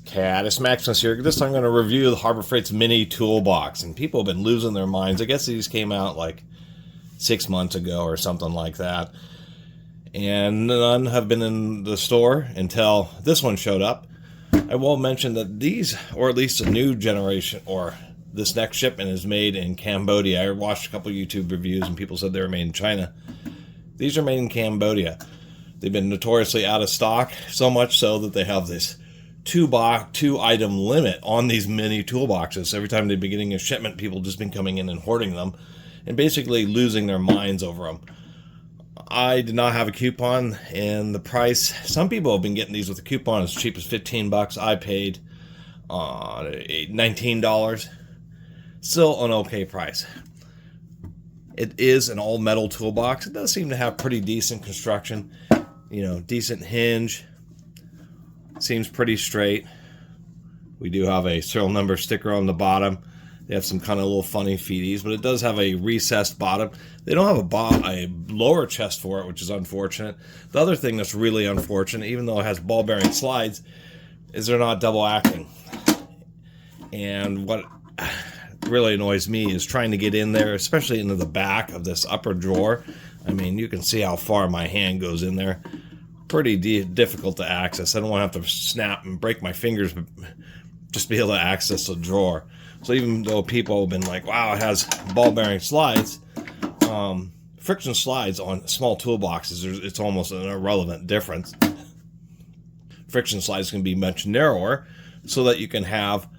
Catus, Maximus here. This time I'm going to review the Harbor Freight's mini toolbox, and people have been losing their minds. I guess these came out like 6 months ago or something like that, and none have been in the store until this one showed up. I will mention that these, or at least a new generation, or this next shipment is made in Cambodia. I watched a couple YouTube reviews and people said they were made in China. These are made in Cambodia. They've been notoriously out of stock, so much so that they have this two item limit on these mini toolboxes. Every time they've been getting a shipment, people just been coming in and hoarding them and basically losing their minds over them. I did not have a coupon, and the price, some people have been getting these with a coupon as cheap as 15 bucks. I paid $19. Still an okay price. It is an all metal toolbox. It does seem to have pretty decent construction, decent hinge. Seems pretty straight. We do have a serial number sticker on the bottom. They have some kind of little funny feeties, but it does have a recessed bottom. They don't have a lower chest for it, which is unfortunate. The other thing that's really unfortunate, even though it has ball bearing slides, is they're not double acting. And what really annoys me is trying to get in there, especially into the back of this upper drawer. I mean, you can see how far my hand goes in there. Pretty difficult to access. I don't want to have to snap and break my fingers, but just to be able to access the drawer. So even though people have been like, wow, it has ball bearing slides, friction slides on small toolboxes, it's almost an irrelevant difference. Friction slides can be much narrower so that you can have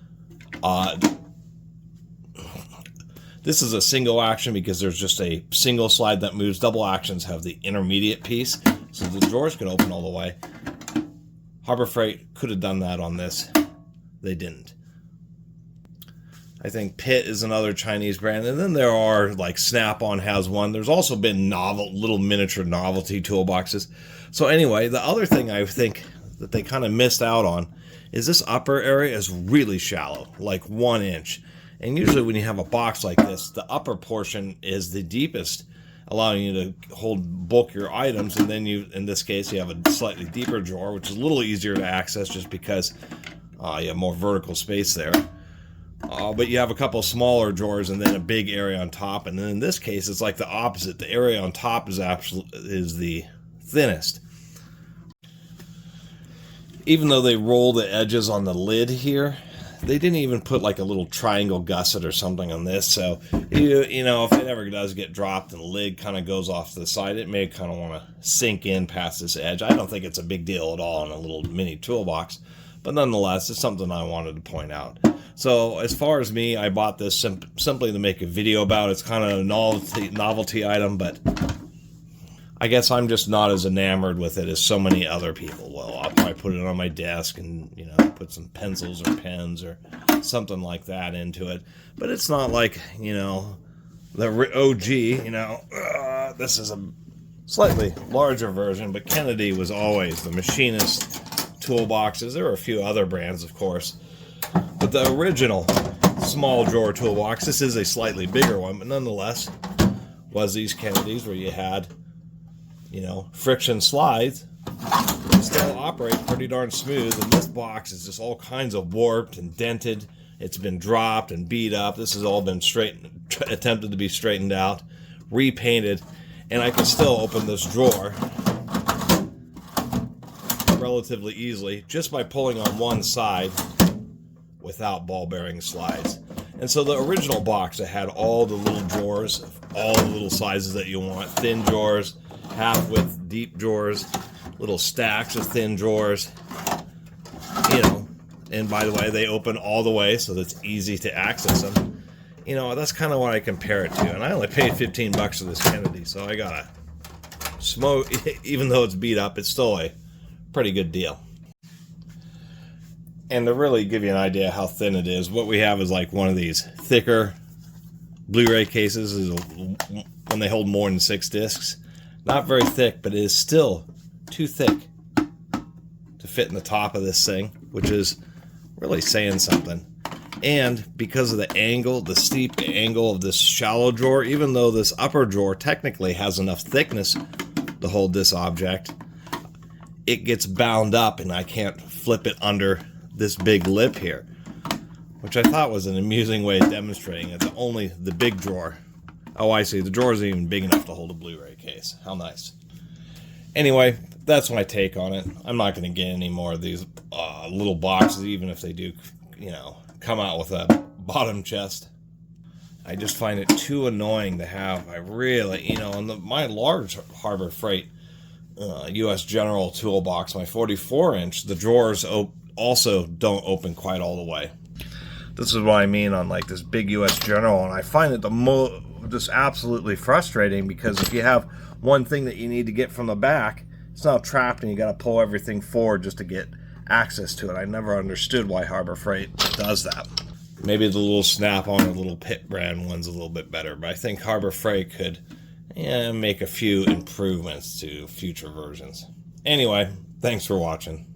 this is a single action because there's just a single slide that moves. Double actions have the intermediate piece, so the drawers can open all the way. Harbor Freight could have done that on this. They didn't. I think Pitt is another Chinese brand, and then there are, like, Snap-on has one. There's also been little miniature novelty toolboxes. So anyway, the other thing I think that they kind of missed out on is this upper area is really shallow, like 1 inch. And usually when you have a box like this, the upper portion is the deepest, allowing you to bulk your items. And then in this case, you have a slightly deeper drawer, which is a little easier to access just because you have more vertical space there. But you have a couple smaller drawers and then a big area on top. And then in this case, it's like the opposite. The area on top is the thinnest. Even though they roll the edges on the lid here, they didn't even put like a little triangle gusset or something on this. So, if it ever does get dropped and the lid kind of goes off to the side, it may kind of want to sink in past this edge. I don't think it's a big deal at all in a little mini toolbox. But nonetheless, it's something I wanted to point out. So as far as me, I bought this simply to make a video about it. It's kind of a novelty item, but I guess I'm just not as enamored with it as so many other people. Well, I'll probably put it on my desk and, put some pencils or pens or something like that into it. But it's not like, the OG, this is a slightly larger version, but Kennedy was always the machinist toolboxes. There were a few other brands, of course. But the original small drawer toolbox, this is a slightly bigger one, but nonetheless, was these Kennedys where you had, friction slides. They still operate pretty darn smooth, and this box is just all kinds of warped and dented. It's been dropped and beat up. This has all been attempted to be straightened out, repainted, and I can still open this drawer relatively easily just by pulling on one side without ball bearing slides. And so the original box, it had all the little drawers, all the little sizes that you want. Thin drawers, half width deep drawers, little stacks of thin drawers, and by the way, they open all the way so that's easy to access them. That's kind of what I compare it to. And I only paid 15 bucks for this Kennedy, so I got a smoke, even though it's beat up, it's still a pretty good deal. And to really give you an idea how thin it is, what we have is like one of these thicker Blu-ray cases when they hold more than 6 discs. Not very thick, but it is still too thick to fit in the top of this thing, which is really saying something. And because of the angle, the steep angle of this shallow drawer, even though this upper drawer technically has enough thickness to hold this object, it gets bound up and I can't flip it under this big lip here, which I thought was an amusing way of demonstrating it's only the big drawer. Oh, I see. The drawer isn't even big enough to hold a Blu-ray case. How nice. Anyway, that's my take on it. I'm not going to get any more of these little boxes, even if they do, you know, come out with a bottom chest. I just find it too annoying to have. I really, you know, on my large Harbor Freight U.S. General toolbox, my 44-inch, the drawers also don't open quite all the way. This is what I mean on like this big U.S. General, and I find it just absolutely frustrating, because if you have one thing that you need to get from the back, it's now trapped and you got to pull everything forward just to get access to it. I never understood why Harbor Freight does that. Maybe the little snap-on or little Pit brand one's a little bit better, but I think Harbor Freight could make a few improvements to future versions. Anyway, thanks for watching.